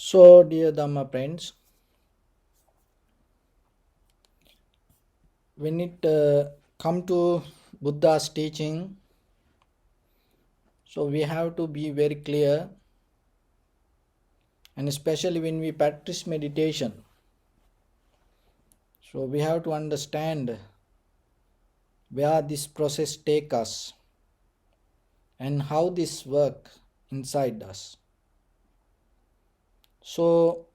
So, dear Dharma friends, when it come to Buddha's teaching, so we have to be very clear, and especially when we practice meditation, so we have to understand where this process take us and how this work inside us. So,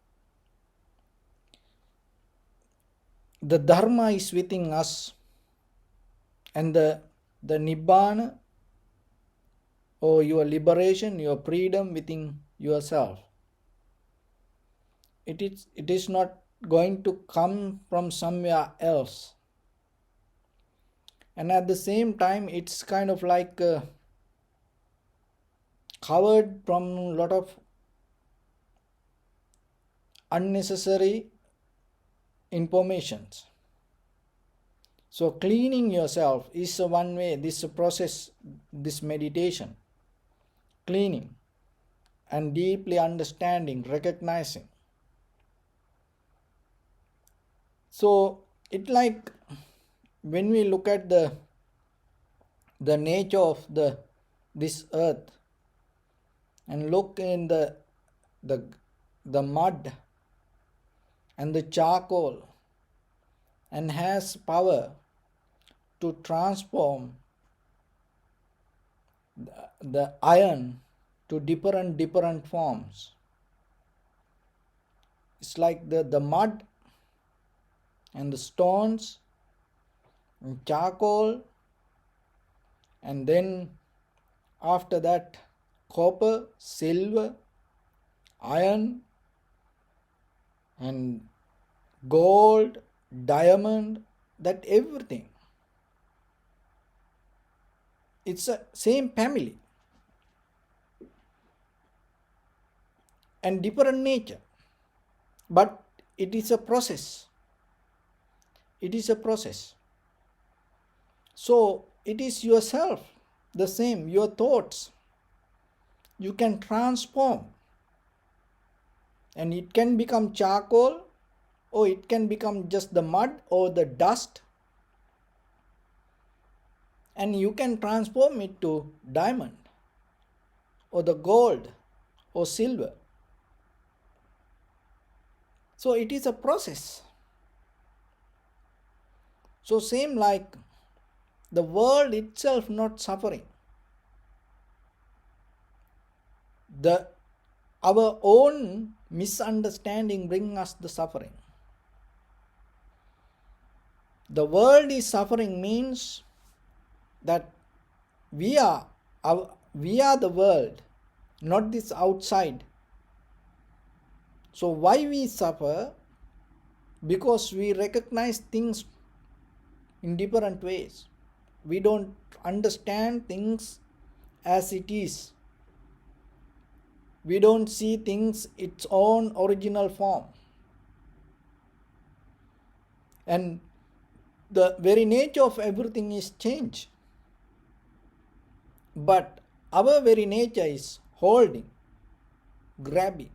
the Dharma is within us, and the Nibbana or your liberation, your freedom within yourself. It is not going to come from somewhere else, and at the same time it's kind of like covered from a lot of unnecessary informations. So cleaning yourself is one way, this process, this meditation, cleaning and deeply understanding, recognizing. So it like when we look at the nature of this earth and look in the mud and the charcoal, and has power to transform the iron to different forms. It's like the mud and the stones and charcoal, and then after that copper, silver, iron, and gold, diamond, that everything. It's a same family and different nature, but it is a process. It is a process. So it is yourself, the same, your thoughts. You can transform, and it can become charcoal, or it can become just the mud or the dust, and you can transform it to diamond or the gold or silver. So it is a process. So same like the world itself not suffering. Our own misunderstanding bring us the suffering. The world is suffering means that we are the world, not this outside. So why we suffer? Because we recognize things in different ways. We don't understand things as it is. We don't see things its own original form. And the very nature of everything is change. But our very nature is holding, grabbing,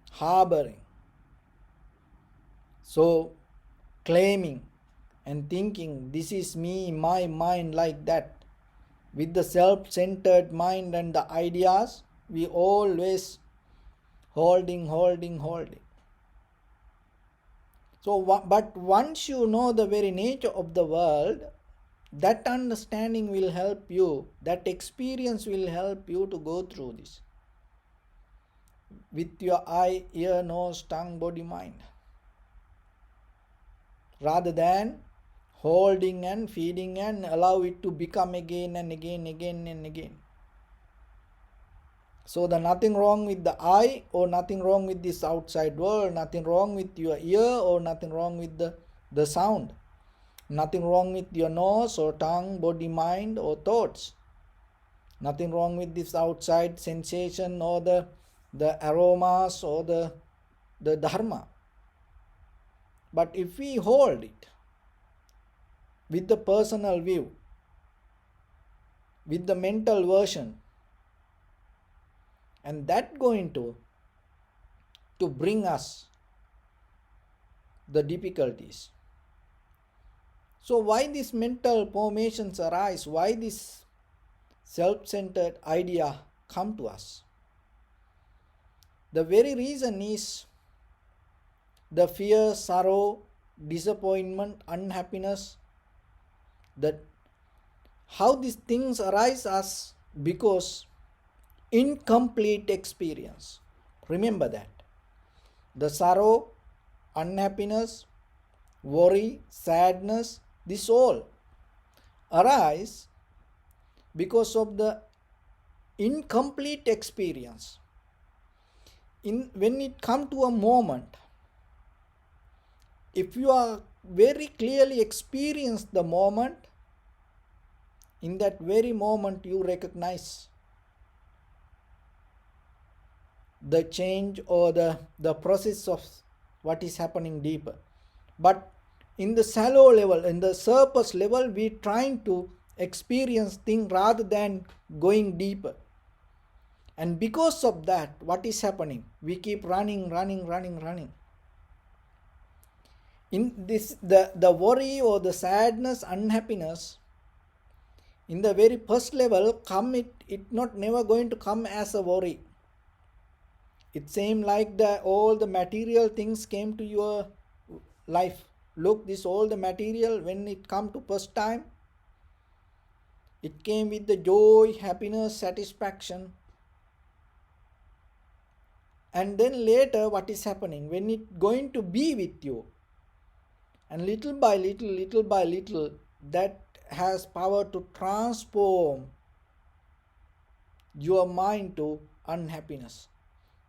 harboring. So claiming and thinking this is me, my mind, like that. With the self-centered mind and the ideas, we always holding. So but once you know the very nature of the world, that understanding will help you, that experience will help you to go through this with your eye, ear, nose, tongue, body, mind, rather than holding and feeding and allow it to become again and again. So the nothing wrong with the eye, or nothing wrong with this outside world, nothing wrong with your ear, or nothing wrong with the sound, nothing wrong with your nose or tongue, body, mind, or thoughts, nothing wrong with this outside sensation or the aromas or the dharma. But if we hold it with the personal view, with the mental version, and that going to to bring us the difficulties. So why these mental formations arise? Why this self-centered idea come to us? The very reason is the fear, sorrow, disappointment, unhappiness. That how these things arise us because incomplete experience. Remember that. The sorrow, unhappiness, worry, sadness, this all arise because of the incomplete experience. When it comes to a moment, if you are very clearly experience the moment, in that very moment you recognize the change or the process of what is happening deeper. But in the shallow level, in the surface level, we trying to experience things rather than going deeper. And because of that, what is happening? We keep running. In this, the worry or the sadness, unhappiness, in the very first level, it not never going to come as a worry. It seems like all the material things came to your life. Look, this all the material, when it come to first time, it came with the joy, happiness, satisfaction. And then later, what is happening? When it going to be with you, and little by little, that has power to transform your mind to unhappiness.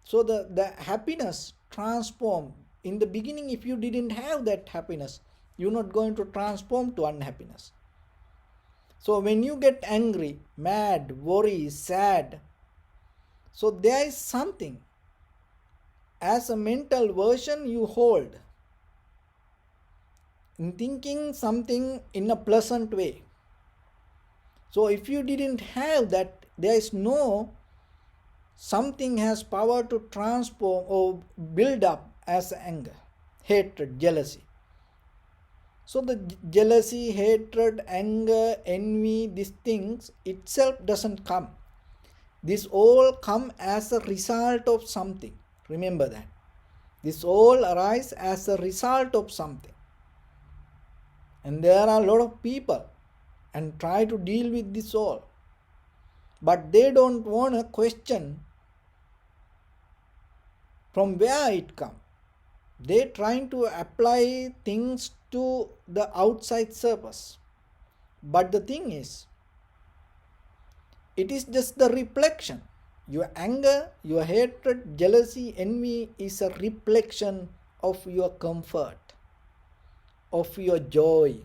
So the happiness transform. In the beginning, if you didn't have that happiness, you're not going to transform to unhappiness. So when you get angry, mad, worry, sad, so there is something as a mental version you hold in thinking something in a pleasant way. So if you didn't have that, there is no something has power to transform or build up as anger, hatred, jealousy. So the jealousy, hatred, anger, envy, these things itself doesn't come. This all come as a result of something. Remember that. This all arise as a result of something. And there are a lot of people and try to deal with this all. But they don't want to question from where it comes. They trying to apply things to the outside surface. But the thing is, it is just the reflection. Your anger, your hatred, jealousy, envy is a reflection of your comfort, of your joy,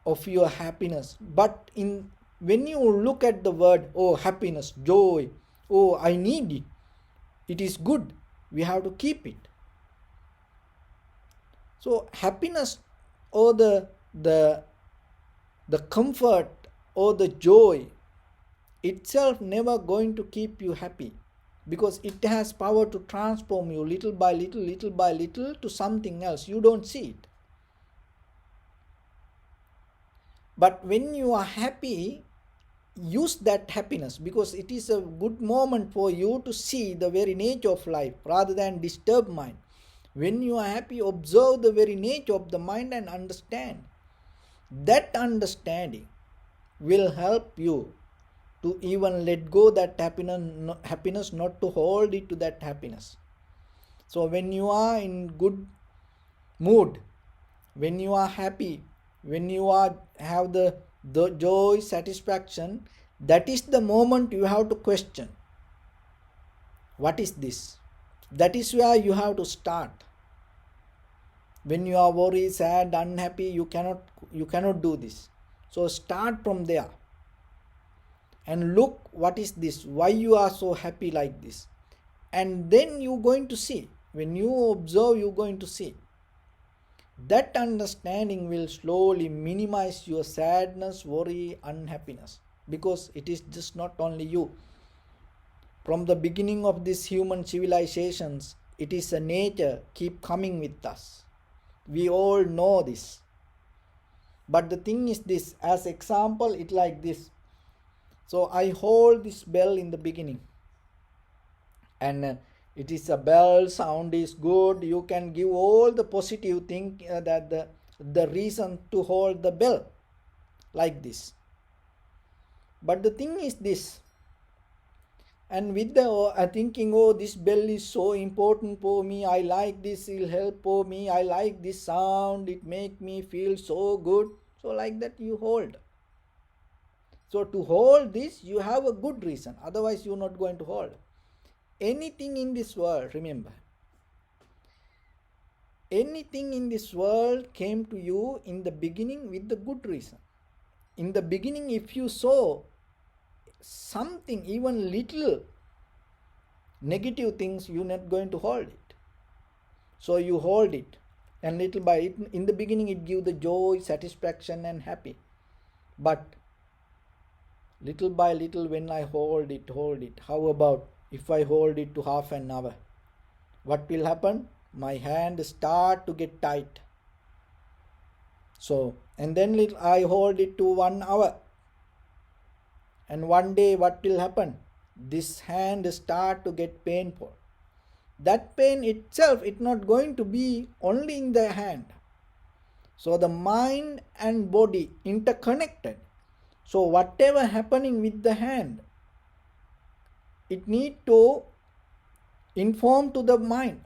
of your happiness. But when you look at the word, oh, happiness, joy, oh, I need it, it is good, we have to keep it. So happiness or the comfort or the joy itself never going to keep you happy, because it has power to transform you little by little to something else. You don't see it. But when you are happy, use that happiness, because it is a good moment for you to see the very nature of life rather than disturb mind. When you are happy, observe the very nature of the mind and understand. That understanding will help you to even let go that happiness, not to hold it to that happiness. So when you are in good mood, when you are happy, when you have the joy, satisfaction, that is the moment you have to question, what is this? That is where you have to start. When you are worried, sad, unhappy, you cannot do this. So start from there and look, what is this? Why you are so happy like this? And then you're going to see. When you observe, you're going to see. That understanding will slowly minimize your sadness, worry, unhappiness, because it is just not only you. From the beginning of this human civilizations, it is a nature keep coming with us. We all know this. But the thing is this, as example, it like this. So I hold this bell in the beginning, and it is a bell, sound is good. You can give all the positive thing that the reason to hold the bell like this. But the thing is this, and with the thinking, oh, this bell is so important for me, I like this, it will help for me, I like this sound, it make me feel so good. So like that you hold. So to hold this, you have a good reason, otherwise you're not going to hold. Anything in this world, remember, anything in this world came to you in the beginning with the good reason. In the beginning, if you saw something, even little negative things, you're not going to hold it. So you hold it, and little by it, in the beginning it gives the joy, satisfaction and happy. But little by little, when I hold it, how about if I hold it to half an hour? What will happen? My hand start to get tight. So, and then I hold it to 1 hour. And one day what will happen? This hand start to get painful. That pain itself, it's not going to be only in the hand. So the mind and body interconnected. So whatever happening with the hand, it need to inform to the mind.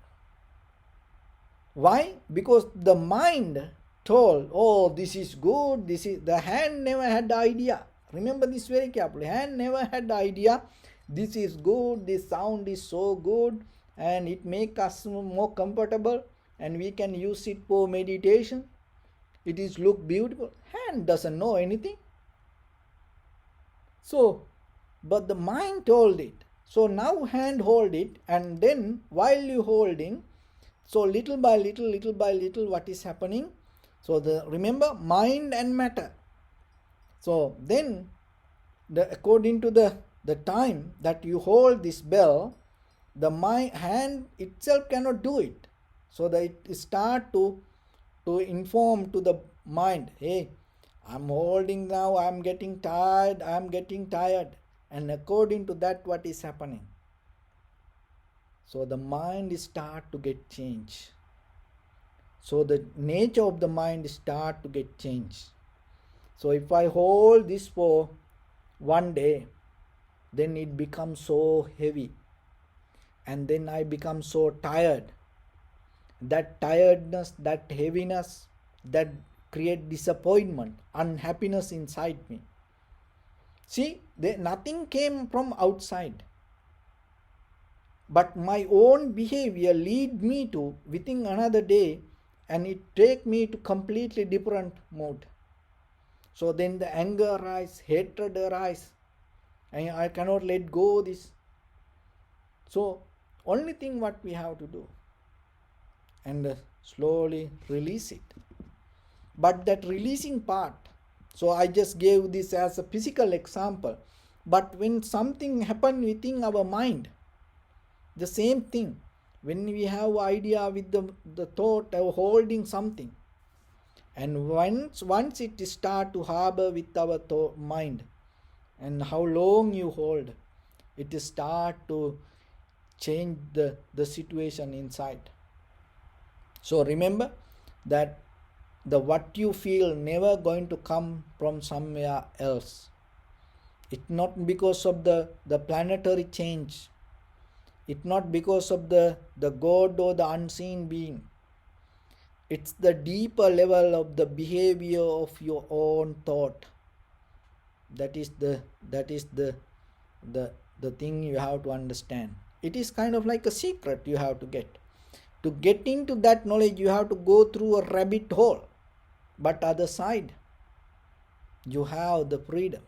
Why? Because the mind told, oh, this is good, this is, the hand never had the idea. Remember this very carefully. Hand never had the idea, this is good, this sound is so good, and it makes us more comfortable, and we can use it for meditation. It is look beautiful. Hand doesn't know anything. So, but the mind told it. So now hand hold it, and then while you holding, so little by little, what is happening? So remember, mind and matter. So then, according to the time that you hold this bell, the hand itself cannot do it. So that it start to inform to the mind, hey, I'm holding now, I'm getting tired. And according to that, what is happening? So the mind start to get changed. So the nature of the mind start to get changed. So if I hold this for 1 day, then it becomes so heavy. And then I become so tired. That tiredness, that heaviness, that create disappointment, unhappiness inside me. See, nothing came from outside. But my own behavior lead me to within another day, and it take me to completely different mode. So then the anger arise, hatred arise, and I cannot let go of this. So only thing what we have to do, and slowly release it. But that releasing part, so I just gave this as a physical example, but when something happen within our mind, the same thing, when we have idea with the thought of holding something, and once it start to harbor with our mind, and how long you hold, it start to change the situation inside. So remember that the what you feel never going to come from somewhere else. It's not because of the planetary change. It's not because of the God or the unseen being. It's the deeper level of the behavior of your own thought. That is the thing you have to understand. It is kind of like a secret you have to get. To get into that knowledge, you have to go through a rabbit hole. But other side, you have the freedom.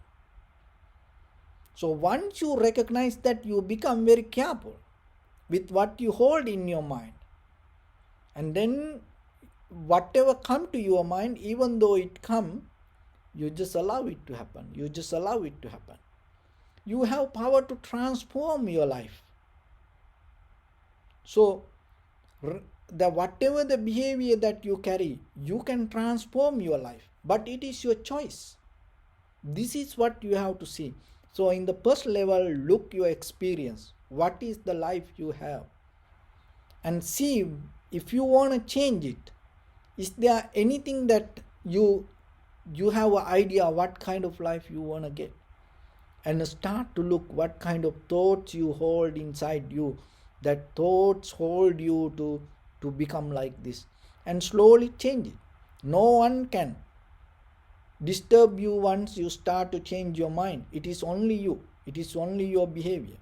So once you recognize that, you become very careful with what you hold in your mind. And then whatever come to your mind, even though it come, you just allow it to happen. You you have power to transform your life. So whatever the behavior that you carry, you can transform your life, but it is your choice. This is what you have to see. So in the first level, look your experience. What is the life you have? And see if you want to change it. Is there anything that you have an idea what kind of life you want to get? And start to look what kind of thoughts you hold inside you. That thoughts hold you to become like this. And slowly change it. No one can disturb you once you start to change your mind. It is only you. It is only your behavior.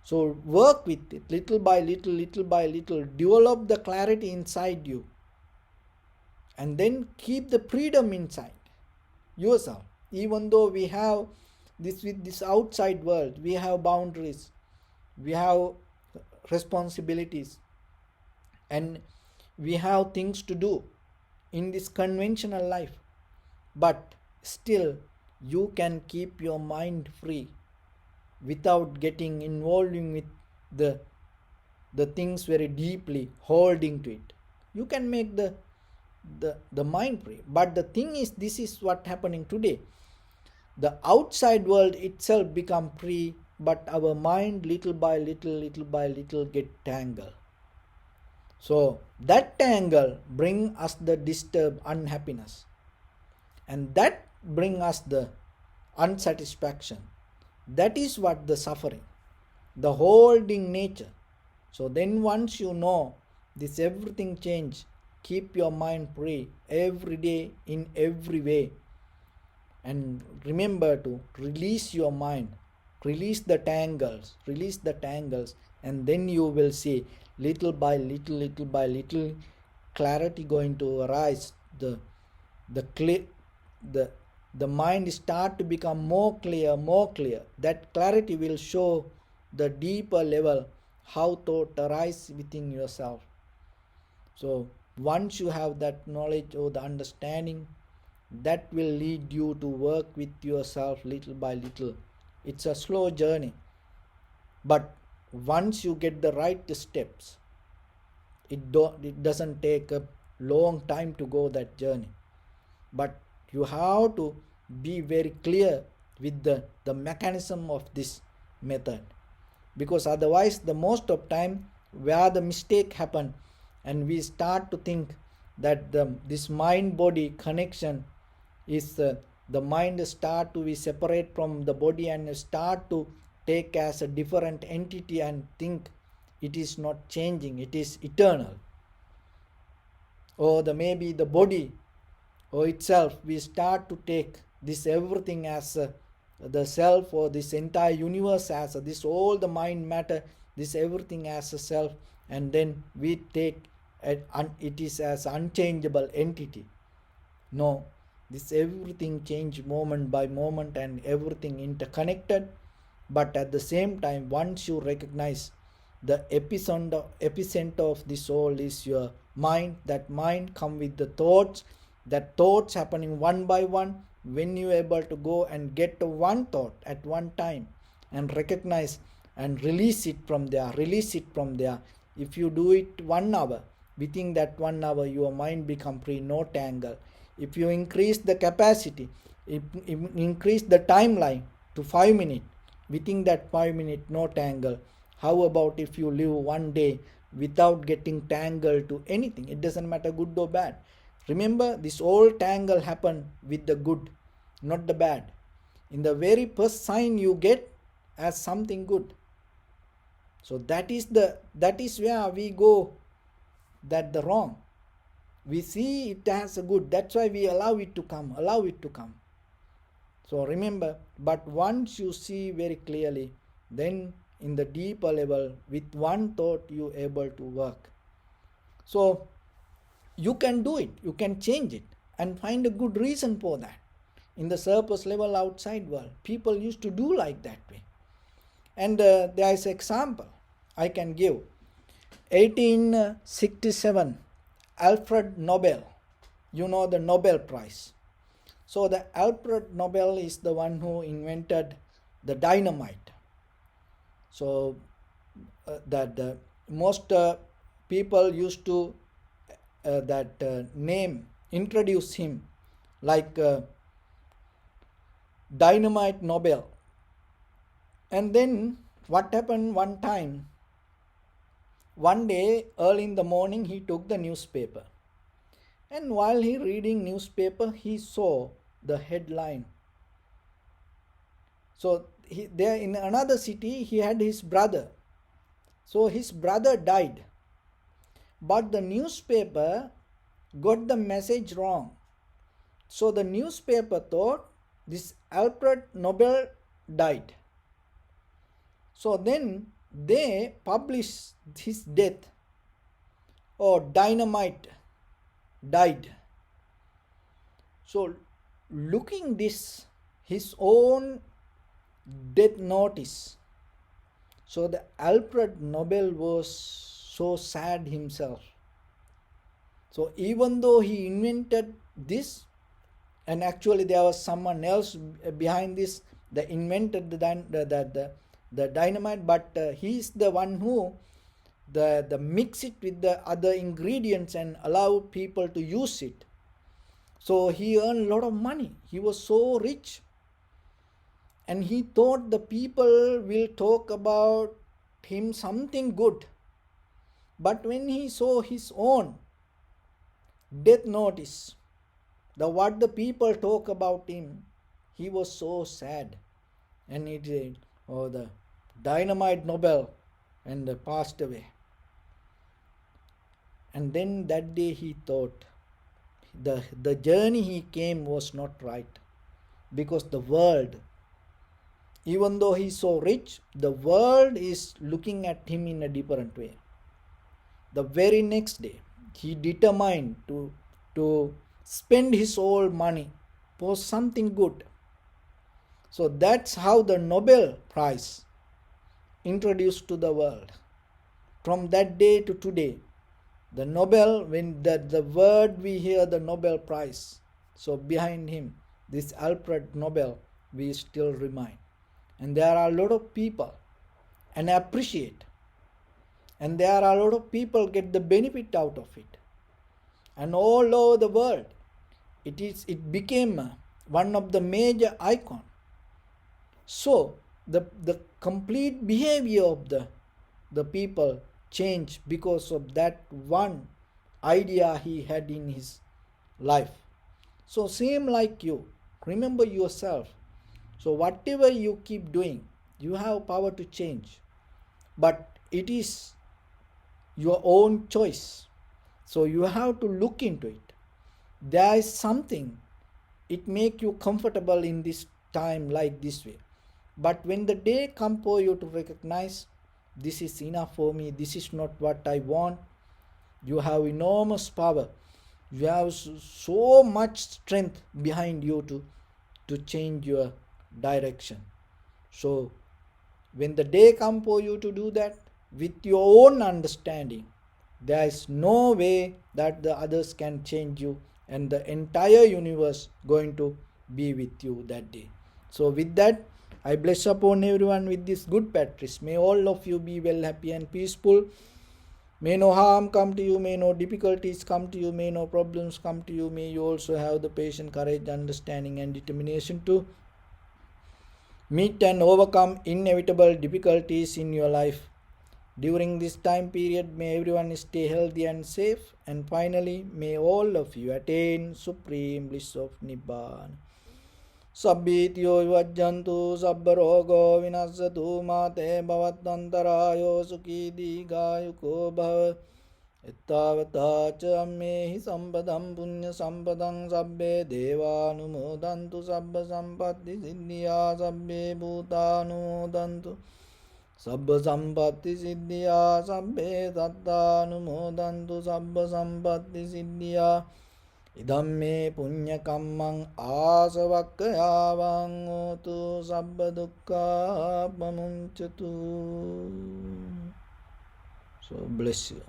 So work with it little by little, little by little. Develop the clarity inside you. And then keep the freedom inside yourself. Even though we have this with this outside world, we have boundaries, we have responsibilities, and we have things to do in this conventional life. But still, you can keep your mind free without getting involved with the things very deeply, holding to it. You can make the mind free. But the thing is, this is what happening today. The outside world itself become free, but our mind little by little get tangled. So that tangle bring us the disturbed unhappiness, and that bring us the unsatisfaction. That is what the suffering, the holding nature. So then once you know this, everything change. Keep your mind free every day in every way. And remember to release your mind, release the tangles, and then you will see little by little clarity going to arise. The mind start to become more clear. That clarity will show the deeper level how thought arise within yourself. So once you have that knowledge or the understanding, that will lead you to work with yourself little by little. It's a slow journey, but once you get the right steps, it doesn't take a long time to go that journey. But you have to be very clear with the mechanism of this method, because otherwise the most of time where the mistake happen, and we start to think that this mind body connection is the mind start to be separate from the body and start to take as a different entity and think it is not changing, it is eternal. Or maybe the body or itself, we start to take this everything as the self, or this entire universe as this all the mind matter, this everything as a self, and then we take it is as unchangeable entity. No, this everything change moment by moment and everything interconnected. But at the same time, once you recognize the epicenter of the soul is your mind, that mind come with the thoughts, that thoughts happening one by one. When you are able to go and get one thought at one time and recognize and release it from there, if you do it 1 hour, within that 1 hour your mind become free, no tangle. If you increase the capacity, increase the timeline to 5 minutes, within that 5 minutes no tangle. How about if you live 1 day without getting tangled to anything? It doesn't matter good or bad. Remember, this all tangle happen with the good, not the bad. In the very first sign you get as something good. So that is where we go that the wrong. We see it as a good. That's why we allow it to come. So remember, but once you see very clearly, then in the deeper level, with one thought you able to work. So you can do it, you can change it and find a good reason for that. In the surface level outside world, people used to do like that way. And there is an example I can give. 1867, Alfred Nobel, the Nobel Prize. So the Alfred Nobel is the one who invented the dynamite. So that most people used to name introduce him like Dynamite Nobel. And then what happened one time, one day early in the morning he took the newspaper, and while he reading newspaper he saw the headline. So there in another city he had his brother. So his brother died, but the newspaper got the message wrong. So the newspaper thought this Alfred Nobel died. So then they published his death, or dynamite died. So looking this, his own death notice, so the Alfred Nobel was so sad himself. So even though he invented this, and actually there was someone else behind this that invented the dynamite, but he is the one who the mix it with the other ingredients and allow people to use it. So he earned a lot of money. He was so rich, and he thought the people will talk about him something good. But when he saw his own death notice, what the people talk about him, he was so sad, and he did, oh, the dynamite Nobel, and passed away. And then that day he thought the journey he came was not right, because the world, even though he's so rich, the world is looking at him in a different way. The very next day he determined to spend his whole money for something good. So that's how the Nobel Prize introduced to the world. From that day to today, the Nobel, when the word we hear the Nobel Prize, so behind him, this Alfred Nobel, we still remind. And there are a lot of people and appreciate, and there are a lot of people get the benefit out of it. And all over the world, it became one of the major icon. So the complete behavior of the people changed because of that one idea he had in his life. So same like you, remember yourself. So whatever you keep doing, you have power to change, but it is your own choice. So you have to look into it. There is something, it make you comfortable in this time like this way. But when the day comes for you to recognize, this is enough for me, this is not what I want, you have enormous power. You have so much strength behind you to change your direction. So when the day comes for you to do that with your own understanding, there is no way that the others can change you, and the entire universe going to be with you that day. So with that, I bless upon everyone with this good practice. May all of you be well, happy and peaceful. May no harm come to you, may no difficulties come to you, may no problems come to you. May you also have the patience, courage, understanding and determination to meet and overcome inevitable difficulties in your life. During this time period, may everyone stay healthy and safe. And finally, may all of you attain supreme bliss of Nibbana. Sabbitiyo vivajjantu sabba rogo vinassatu mate bhavattantarayo sukhi digayuko bhava. Ittavata ca ammehi sampadam punya sampadam sabbe devanumodantu sabba sampatti siddhya sabbe bhutanumodantu sabba sampatti siddhya sabbe tattanumodantu sabba sampatti siddhya. Idhamme punya kammang asavakkayavang hotu sabba dukkha pamunchatu. So bless you.